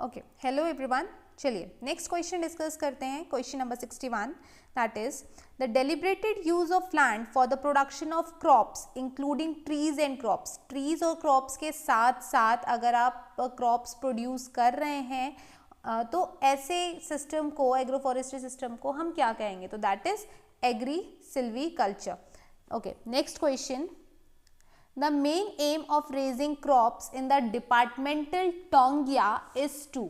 Okay, hello everyone. चलिए next question discuss करते हैं। Question number 61, that is the deliberated use of land for the production of crops including trees and crops. Trees और crops के साथ साथ अगर आप क्रॉप्स प्रोड्यूस कर रहे हैं तो ऐसे सिस्टम को, एग्रो फॉरेस्ट्री सिस्टम को हम क्या कहेंगे? तो that is agri silviculture. Okay, next question, the main aim of raising crops in the departmental Tongia is to।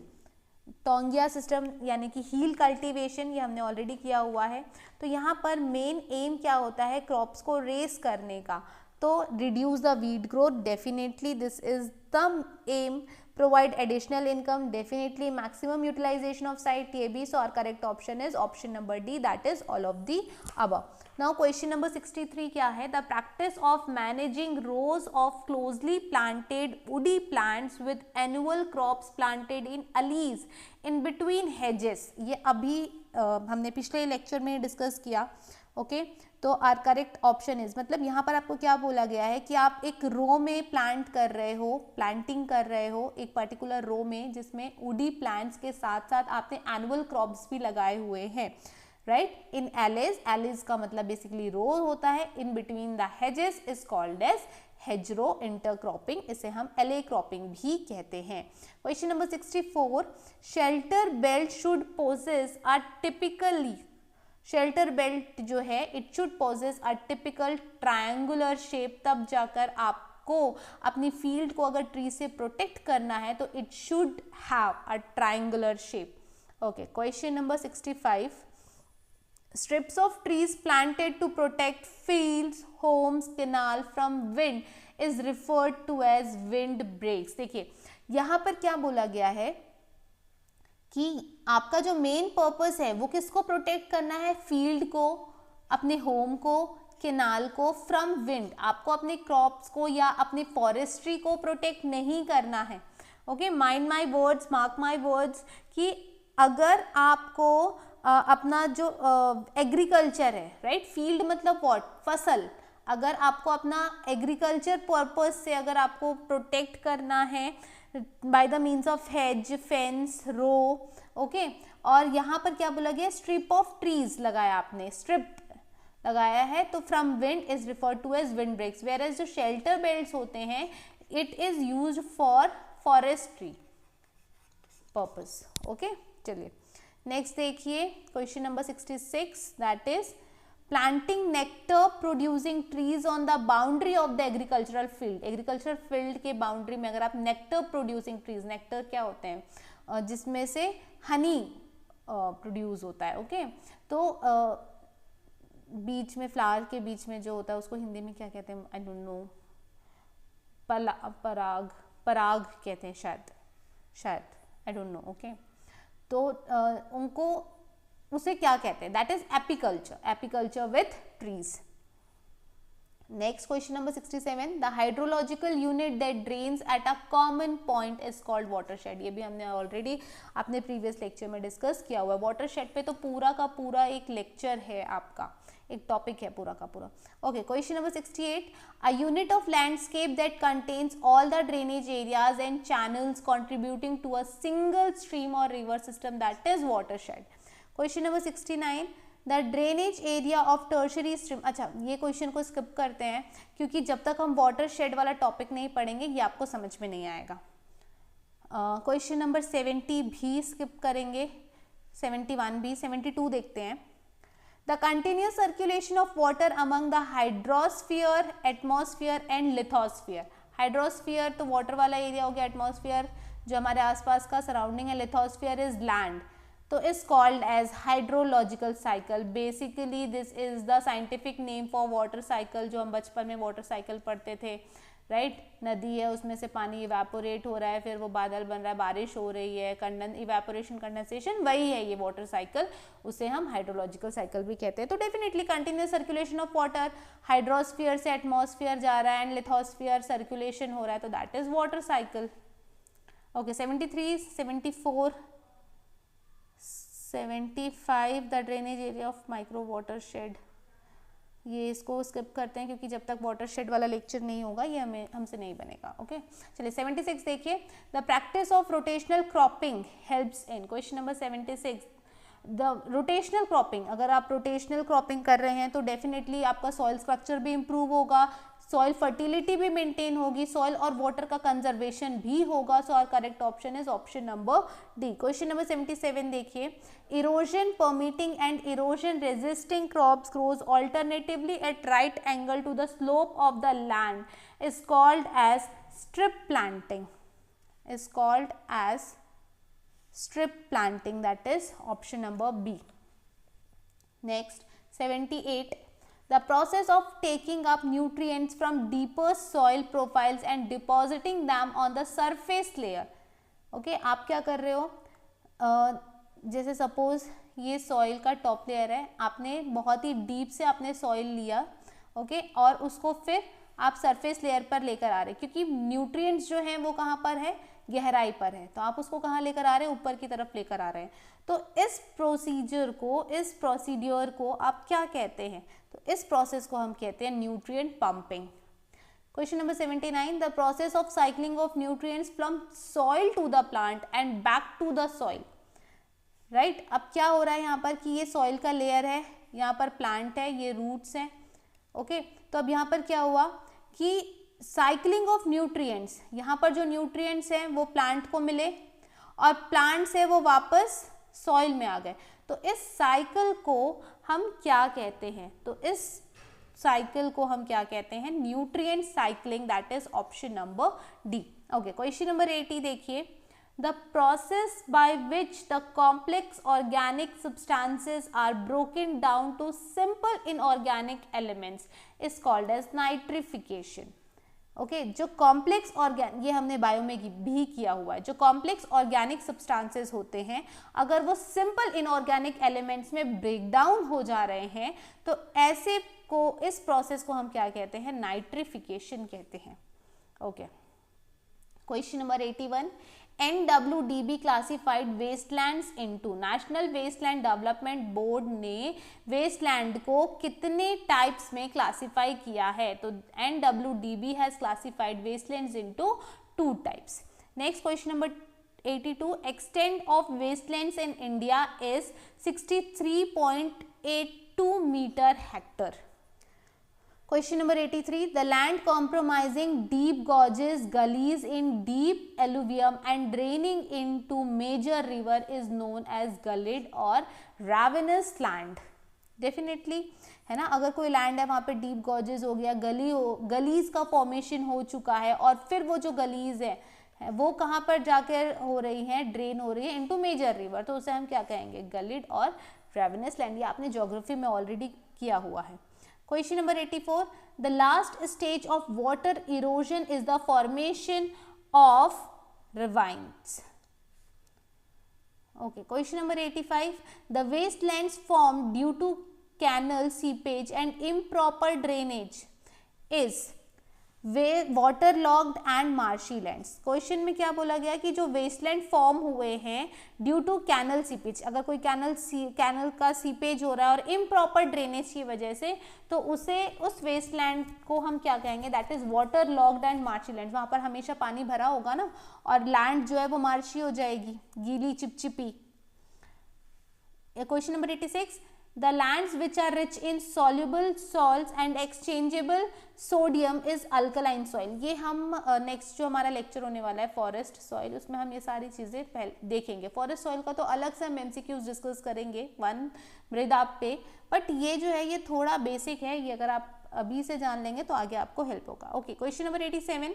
Tongia system यानी कि हील कल्टीवेशन, ये हमने ऑलरेडी किया हुआ है। तो यहाँ पर मेन एम क्या होता है क्रॉप्स को रेस करने का? तो reduce the weed growth, definitely this is the aim. Provide additional income, definitely maximum utilisation of site, ये भी। So our correct option is option number D, that is all of the above. Now question number 63 क्या है? The practice of managing rows of closely planted woody plants with annual crops planted in alleys in between hedges. ये अभी हमने पिछले lecture में discuss किया। Okay, तो are correct option is, मतलब यहाँ पर आपको क्या बोला गया है कि आप एक रो में प्लांट कर रहे हो, प्लांटिंग कर रहे हो एक पर्टिकुलर रो में, जिसमें वुडी प्लांट्स के साथ साथ आपने एनुअल क्रॉप्स भी लगाए हुए हैं, राइट? इन एलेज, एलेज का मतलब बेसिकली रो होता है। In between the hedges is called as hedgerow intercropping, इसे हम एले क्रॉपिंग भी कहते हैं। Question number 64, shelter belt should possess a typically, shelter belt जो है it should possess a typical triangular shape, तब जाकर आपको अपनी फील्ड को अगर ट्री से प्रोटेक्ट करना है तो it should have a triangular shape. Okay, question number 65, strips of trees planted to protect fields, homes, canal from wind is referred to as wind breaks। देखिए यहाँ पर क्या बोला गया है कि आपका जो मेन पर्पस है वो किसको प्रोटेक्ट करना है? फील्ड को, अपने होम को, केनाल को फ्रॉम विंड। आपको अपने क्रॉप्स को या अपने फॉरेस्ट्री को प्रोटेक्ट नहीं करना है। Okay, mind my words, mark my words, कि अगर आपको अपना जो एग्रीकल्चर है, राइट, फील्ड मतलब व्हाट, फसल, अगर आपको अपना एग्रीकल्चर पर्पस से अगर आपको प्रोटेक्ट करना है by the means of hedge, fence, row, okay, और यहाँ पर क्या बोला गया? स्ट्रिप ऑफ ट्रीज लगाया आपने, स्ट्रिप लगाया है, तो from wind is referred to as wind breaks. Whereas जो शेल्टर बेल्ट्स होते हैं it is used for forestry purpose. Okay, चलिए नेक्स्ट देखिए question number 66, that is planting nectar producing trees on the boundary of the agricultural field. Agricultural field के boundary में अगर आप nectar producing trees, nectar क्या होते हैं? जिसमें से हनी प्रोड्यूस होता है। ओके, तो बीच में, फ्लावर के बीच में जो होता है उसको हिंदी में क्या कहते हैं? आई डोंट नो, पराग, पराग कहते हैं शायद, आई डोंट नो। ओके, तो उनको, उसे क्या कहते हैं? That is apiculture, apiculture with trees. Next question number 67, the hydrological unit that drains at a common point is called watershed. ये भी हमने ऑलरेडी अपने प्रीवियस लेक्चर में डिस्कस किया हुआ है। वाटरशेड पे तो पूरा का पूरा एक लेक्चर है, आपका एक टॉपिक है पूरा का पूरा। Okay, question number 68, a unit of landscape that contains all the drainage areas and channels contributing to a single stream or river system, that is watershed. Question number 69, the drainage area of tertiary stream. अच्छा, ये question को skip करते हैं क्योंकि जब तक हम watershed वाला टॉपिक नहीं पढ़ेंगे ये आपको समझ में नहीं आएगा। क्वेश्चन नंबर 70 भी स्किप करेंगे, 71 भी, 72 देखते हैं। The continuous circulation of water among the hydrosphere, atmosphere and lithosphere। Hydrosphere तो वाटर वाला एरिया हो गया, एटमॉस्फेयर जो हमारे आसपास का सराउंडिंग है, लिथोस्फीयर इज लैंड, तो is called as hydrological cycle. Basically this is the scientific name for water cycle, जो हम बचपन में वाटर साइकिल पढ़ते थे, राइट? नदी है, उसमें से पानी इवेपोरेट हो रहा है, फिर वो बादल बन रहा है, बारिश हो रही है, इवेपोरेशन, कंडेंसेशन, वही है ये वाटर साइकिल, उसे हम हाइड्रोलॉजिकल साइकिल भी कहते हैं। तो definitely continuous circulation of water, hydrosphere से एटमॉस्फेयर जा रहा है एंड लिथोस्फीयर सर्कुलेशन हो रहा है, तो that is water cycle. Okay, 73, 74, 75, the drainage area of micro water shade. ये इसको स्किप करते हैं क्योंकि जब तक वाटरशेड वाला लेक्चर नहीं होगा ये हमसे नहीं बनेगा। ओके चलिए 76 देखिए, the practice of rotational cropping helps in, question number 76, the rotational cropping, अगर आप रोटेशनल क्रॉपिंग कर रहे हैं तो डेफिनेटली आपका सॉइल स्ट्रक्चर भी इंप्रूव होगा, सॉइल फर्टिलिटी भी मेंटेन होगी, सॉइल और वाटर का कंजर्वेशन भी होगा। So our correct option is option number D. Question number 77 देखिए, erosion permitting and erosion resisting crops grows alternatively at right angle to the slope of the land is called as strip planting, is called as strip planting, that is option number B. Next 78, the process of taking up nutrients from deeper soil profiles and depositing them on the surface layer. Okay, आप क्या कर रहे हो, जैसे suppose ये soil का top layer है, आपने बहुत ही डीप से आपने सॉइल लिया, ओके, और उसको फिर आप सरफेस लेयर पर लेकर आ रहे हैं, क्योंकि न्यूट्रिएंट्स जो हैं वो कहाँ पर है, गहराई पर है, तो आप उसको कहाँ लेकर आ रहे हैं, ऊपर की तरफ लेकर आ रहे हैं। तो इस प्रोसीड्योर को आप क्या कहते हैं, तो इस प्रोसेस को हम कहते हैं nutrient pumping. Question number 79, the process of cycling of nutrients from soil to the plant and back to the soil, right. अब क्या हो रहा है यहाँ पर कि ये सॉइल का लेयर है, यहाँ पर प्लांट है, ये रूट्स हैं, ओके। तो अब यहाँ पर क्या हुआ कि साइक्लिंग ऑफ न्यूट्रिएंट्स, यहाँ पर जो न्यूट्रिएंट्स हैं वो प्लांट को मिले और प्लांट से वो वापस सॉइल में आ गए, तो इस साइकिल को हम क्या कहते हैं, तो इस साइकिल को हम क्या कहते हैं, nutrient cycling, that is option number D. Okay, question number 80 देखिए, the process by which the complex organic substances are broken down to simple inorganic elements is called as nitrification. Okay, जो complex organ, ये हमने bio में भी किया हुआ है, जो कॉम्प्लेक्स ऑर्गेनिक सब्सटेंसेस होते हैं अगर वो सिंपल इनऑर्गेनिक एलिमेंट्स में ब्रेक डाउन हो जा रहे हैं तो ऐसे को, इस प्रोसेस को हम क्या कहते हैं, नाइट्रिफिकेशन कहते हैं। Okay, question number 81, NWDB classified wastelands into, national wasteland development board ने वेस्टलैंड को कितने टाइप्स में क्लासिफाई किया है, तो NWDB has classified wastelands into 2 types. Next question number 82, extent of wastelands in India is 63.82 meter hectare. Question number 83, the land comprising deep gorges, gullies in deep alluvium and draining into major river is known as gullied or ravenous land. Definitely है ना, अगर कोई land है वहाँ पे deep gorges हो गया, गलीज का फॉर्मेशन हो चुका है और फिर वो जो गलीज है वो कहाँ पर जाकर हो रही हैं, ड्रेन हो रही है इनटू मेजर रिवर, तो उसे हम क्या कहेंगे, गलिड और रेवेनस लैंड। ये आपने ज्योग्राफी में ऑलरेडी किया हुआ है। Question number 84, the last stage of water erosion is the formation of ravines. Okay, question number 85, the wastelands formed due to canal seepage and improper drainage is waterlogged and marshy lands. Question में क्या बोला गया कि जो Westland form हुए हैं due to canal seepage, अगर कोई कैनल का सीपेज हो रहा है और इम्प्रॉपर ड्रेनेज की वजह से, तो उस वेस्टलैंड को हम क्या कहेंगे, that is water logged and marshy land. वहाँ पर हमेशा पानी भरा होगा ना और लैंड जो है वो मार्शी हो जाएगी, गीली चिपचिपी। Question number 86, the lands which are rich in soluble salts and exchangeable sodium is alkaline soil. ये हम नेक्स्ट जो हमारा लेक्चर होने वाला है फॉरेस्ट सॉइल, उसमें हम ये सारी चीज़ें पहले देखेंगे। फॉरेस्ट सॉइल का तो अलग से हम MCQs डिस्कस करेंगे 1 मृदा पे, बट ये जो है ये थोड़ा बेसिक है, ये अगर आप अभी से जान लेंगे तो आगे आपको हेल्प होगा। Okay, question number 87,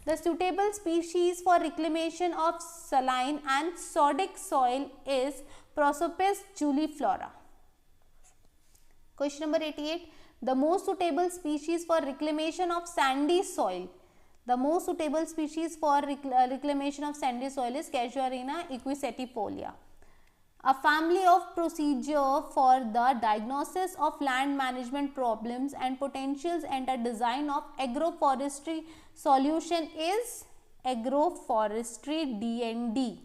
the suitable species for reclamation of saline and sodic soil is Prosopis juliflora. Question number 88, the most suitable species for reclamation of sandy soil, the most suitable species for reclamation of sandy soil is Casuarina equisetifolia. A family of procedure for the diagnosis of land management problems and potentials and a design of agroforestry solution is agroforestry DND.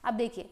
अब देखिए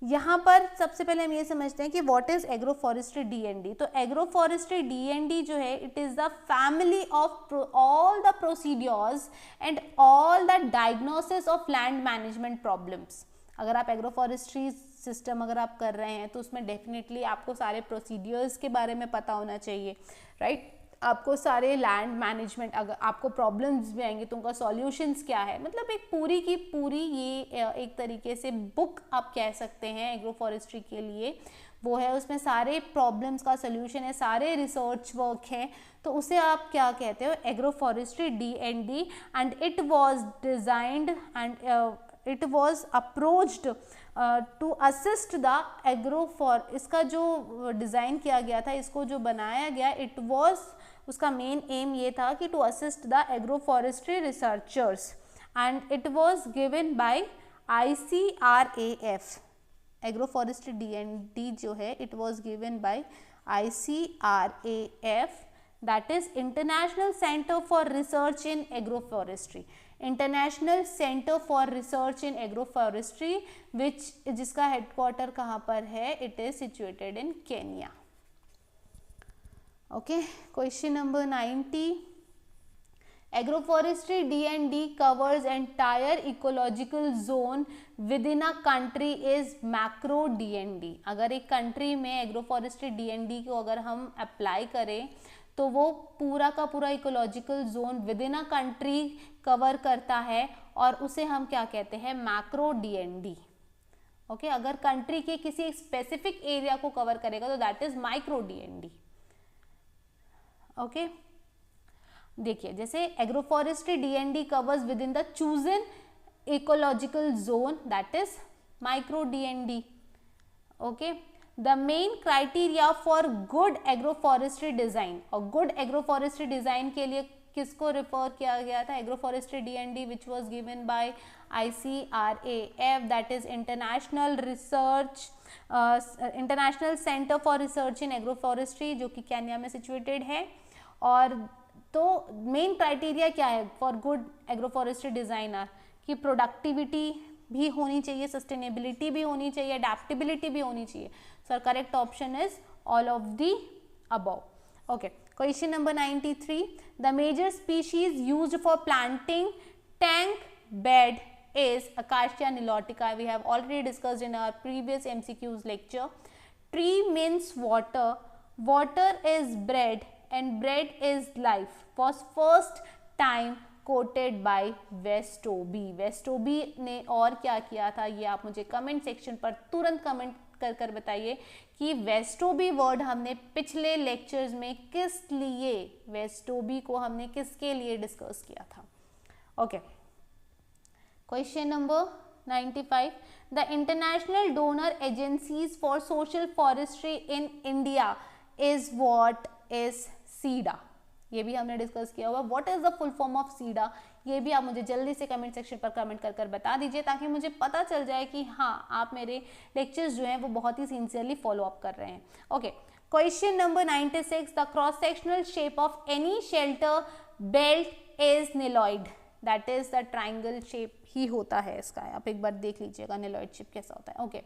यहाँ पर सबसे पहले हम ये समझते हैं कि what is agro forestry DND. तो एग्रो फॉरेस्ट्री डीएनडी जो है it is the family of all the procedures and all the diagnosis of land management problems. अगर आप एग्रो फॉरेस्ट्री सिस्टम अगर आप कर रहे हैं तो उसमें डेफिनेटली आपको सारे प्रोसीडियर्स के बारे में पता होना चाहिए, राइट। आपको सारे लैंड मैनेजमेंट, अगर आपको प्रॉब्लम्स भी आएंगे तो उनका सॉल्यूशंस क्या है, मतलब एक पूरी की पूरी ये एक तरीके से बुक आप कह सकते हैं एग्रो फॉरेस्ट्री के लिए वो है। उसमें सारे प्रॉब्लम्स का सॉल्यूशन है, सारे रिसर्च वर्क है, तो उसे आप क्या कहते हो, agro forestry DND. And it was designed and it was approached to assist the agro for, इसका जो डिज़ाइन किया गया था, इसको जो बनाया गया, इट वॉज, उसका मेन एम ये था कि to assist the agro forestry researchers and it was given by ICRAF। Agro forestry DND जो है it was given by ICRAF, that is international centre for research in agro forestry, international centre for research in agro forestry which, जिसका headquarter कहाँ पर है, it is situated in Kenya. Okay, question number 90, agroforestry DND covers entire ecological zone with in a country is macro DND. अगर एक country में agroforestry DND को अगर हम अप्लाई करें तो वो पूरा का पूरा ecological zone with in a country cover करता है और उसे हम क्या कहते हैं, मैक्रो डीएनडी। ओके, अगर कंट्री के किसी स्पेसिफिक एरिया को कवर करेगा तो that is micro DND. Okay, देखिए जैसे agroforestry DND covers with in the chosen ecological zone, that is micro DND. Okay, the main criteria for good agroforestry design, और good agroforestry design के लिए किसको refer किया गया था, agroforestry DND which was given by ICRAF, that is international research international centre for research in agroforestry, जो कि Kenya में सिचुएटेड है। और तो मेन क्राइटेरिया क्या है फॉर गुड एग्रोफॉरेस्ट्री डिजाइनर, कि प्रोडक्टिविटी भी होनी चाहिए, सस्टेनेबिलिटी भी होनी चाहिए, अडेप्टेबिलिटी भी होनी चाहिए। So correct option is all of the above. Okay, question number 93, the major species used for planting tank bed is Acacia nilotica. We have already discussed in our previous MCQs lecture. Tree means water, water is bread and bread is life was first time quoted by Westoby. Westoby ने और क्या किया था ये आप मुझे comment section पर तुरंत कमेंट कर बताइए कि वेस्टोबी वर्ड हमने पिछले लेक्चर्स में किस लिए, वेस्टोबी को हमने किसके लिए डिस्कस किया था। Okay, Question number 95. The international donor agencies for social forestry in India is what is SIDA. ये भी हमने डिस्कस किया हुआ। What is the full form of SIDA? ये भी आप मुझे जल्दी से कमेंट सेक्शन पर कमेंट कर बता दीजिए ताकि मुझे पता चल जाए कि हाँ आप मेरे लेक्चर्स जो हैं वो बहुत ही सिंसियरली फॉलो अप कर रहे हैं। Okay, question number 96. The cross sectional shape of any shelter belt is niloid. That is the triangle shape ही होता है इसका, आप एक बार देख लीजिएगा निलॉइड शेप कैसा होता है। Okay,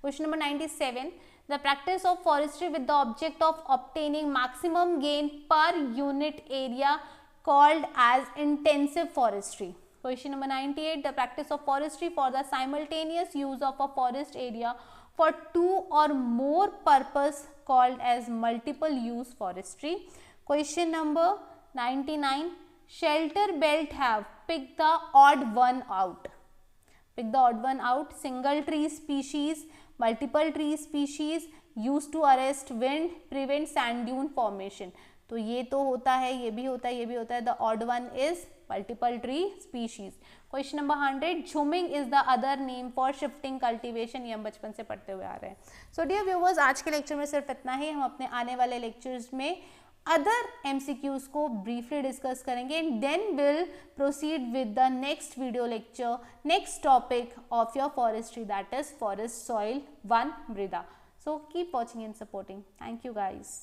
question number 97, the practice of forestry with the object of obtaining maximum gain per unit area called as intensive forestry. Question number 98, the practice of forestry for the simultaneous use of a forest area for 2 or more purpose called as multiple use forestry. Question number 99, shelter belt have pick the odd one out. Pick the odd one out. Single tree species, multiple tree species used to arrest wind, prevent sand dune formation. तो ये तो होता है, ये भी होता है, ये भी होता है. The odd one is multiple tree species. Question number 100, jhuming is the other name for shifting cultivation. ये हम बचपन से पढ़ते हुए आ रहे हैं. So dear viewers, आज के लेक्चर में सिर्फ इतना ही. हम अपने आने वाले लेक्चर्स में अदर MCQs को ब्रीफली डिस्कस करेंगे and then will proceed with the next video lecture, next topic of your forestry, that is forest soil 1 मृदा. So keep watching and supporting. Thank you guys.